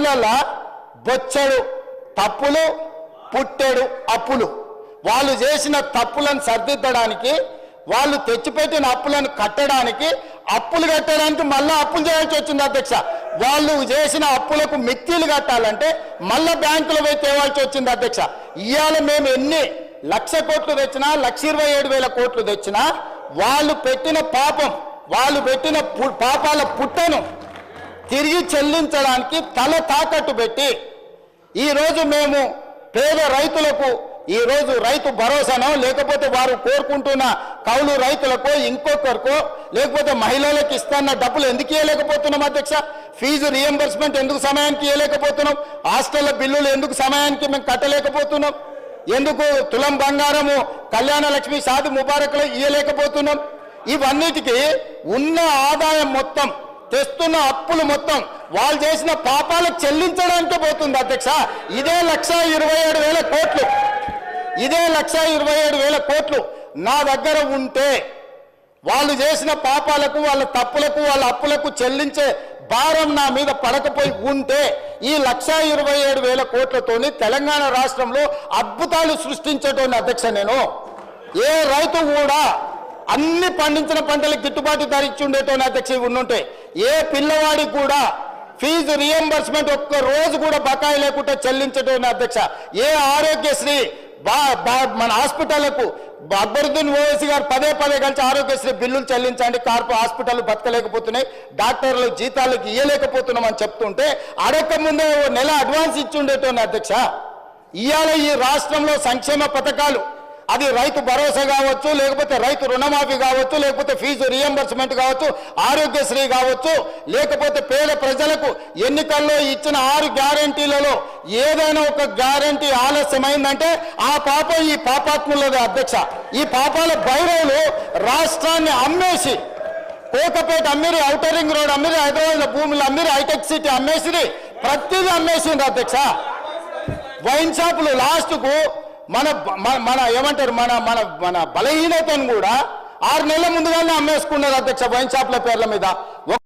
బ్యాంకులలో బొచ్చడు తప్పులు పుట్టెడు అప్పులు. వాళ్ళు చేసిన తప్పులను సరిదిద్దడానికి, వాళ్ళు తెచ్చిపెట్టిన అప్పులను కట్టడానికి, అప్పులు కట్టడానికి మళ్ళీ అప్పులు చేయాల్సి వచ్చింది అధ్యక్ష. వాళ్ళు చేసిన అప్పులకు మిత్తిలు కట్టాలంటే మళ్ళీ బ్యాంకులో పోయి తేవాల్సి వచ్చింది అధ్యక్ష. ఇవాళ మేము ఎన్ని 1,00,000 కోట్లు తెచ్చినా, 1,27,000 కోట్లు తెచ్చినా వాళ్ళు పెట్టిన పాపం, వాళ్ళు పెట్టిన పాపాల పుట్టను తిరిగి చెల్లించడానికి తల తాకట్టు పెట్టి ఈరోజు మేము పేద రైతులకు ఈరోజు రైతు భరోసానో, లేకపోతే వారు కోరుకుంటున్న కౌలు రైతులకో, ఇంకొకరికో, లేకపోతే మహిళలకు ఇస్తున్న డబ్బులు ఎందుకు ఇవ్వలేకపోతున్నాం అధ్యక్ష? ఫీజు రియంబర్స్మెంట్ ఎందుకు సమయానికి ఇవ్వలేకపోతున్నాం? హాస్టళ్ల బిల్లులు ఎందుకు సమయానికి మేము కట్టలేకపోతున్నాం? ఎందుకు తులం బంగారము కళ్యాణ లక్ష్మి షాది ముబారక్లో ఇవ్వలేకపోతున్నాం? ఇవన్నిటికీ ఉన్న ఆదాయం మొత్తం, తెస్తున్న అప్పులు మొత్తం వాళ్ళు చేసిన పాపాలకు చెల్లించడానికే పోతుంది అధ్యక్ష. ఇదే 1,27,000 కోట్లు, ఇదే 1,27,000 కోట్లు నా దగ్గర ఉంటే, వాళ్ళు చేసిన పాపాలకు, వాళ్ళ తప్పులకు, వాళ్ళ అప్పులకు చెల్లించే భారం నా మీద పడకపోయి ఉంటే ఈ 1,27,000 కోట్లతోని తెలంగాణ రాష్ట్రంలో అద్భుతాలు సృష్టించేటోని అధ్యక్ష. నేను ఏ రైతు కూడా అన్ని పండించిన పంటలకు గిట్టుబాటు ధర ఇచ్చి ఉండేటోని అధ్యక్ష ఉండుంటే, ఏ పిల్లవాడికి కూడా ఫీజు రియంబర్స్మెంట్ ఒక్క రోజు కూడా బకాయి లేకుండా చెల్లించటోని అధ్యక్ష. ఏ ఆరోగ్యశ్రీ మన హాస్పిటళ్లకు అక్బరుద్దీన్ ఓవైసీ గారు పదే కలిసి ఆరోగ్యశ్రీ బిల్లులు చెల్లించండి, కార్పొ హాస్పిటల్ బతకలేకపోతున్నాయి, డాక్టర్లు జీతాలకు ఇయ్యలేకపోతున్నాం అని చెప్తుంటే అడక్క ముందే నెల అడ్వాన్స్ ఇచ్చి ఉండేటోని అధ్యక్ష. ఇవాళ ఈ రాష్ట్రంలో సంక్షేమ పథకాలు, అది రైతు భరోసా కావచ్చు, లేకపోతే రైతు రుణమాఫీ కావచ్చు, లేకపోతే ఫీజు రియంబర్స్మెంట్ కావచ్చు, ఆరోగ్యశ్రీ కావచ్చు, లేకపోతే పేద ప్రజలకు ఎన్నికల్లో ఇచ్చిన 6 గ్యారంటీలలో ఏదైనా ఒక గ్యారంటీ ఆలస్యమైందంటే ఆ పాపం ఈ పాపాత్ములదే అధ్యక్ష. ఈ పాపాల భైరవులు రాష్ట్రాన్ని అమ్మేసి, కోకపేట అమ్మిరి, ఔటర్ రింగ్ రోడ్ అమ్మిరి, హైదరాబాద్ భూములు అమ్మిరి, హైటెక్ సిటీ అమ్మేసిరి, ప్రతిదీ అమ్మేసింది అధ్యక్ష. వైన్ షాపులు లాస్ట్కు మన ఏమంటారు మన మన మన బలహీనతను కూడా 6 నెలల ముందుగానే అమ్మేసుకున్నారు అధ్యక్ష వైన్ షాప్ల పేర్ల మీద.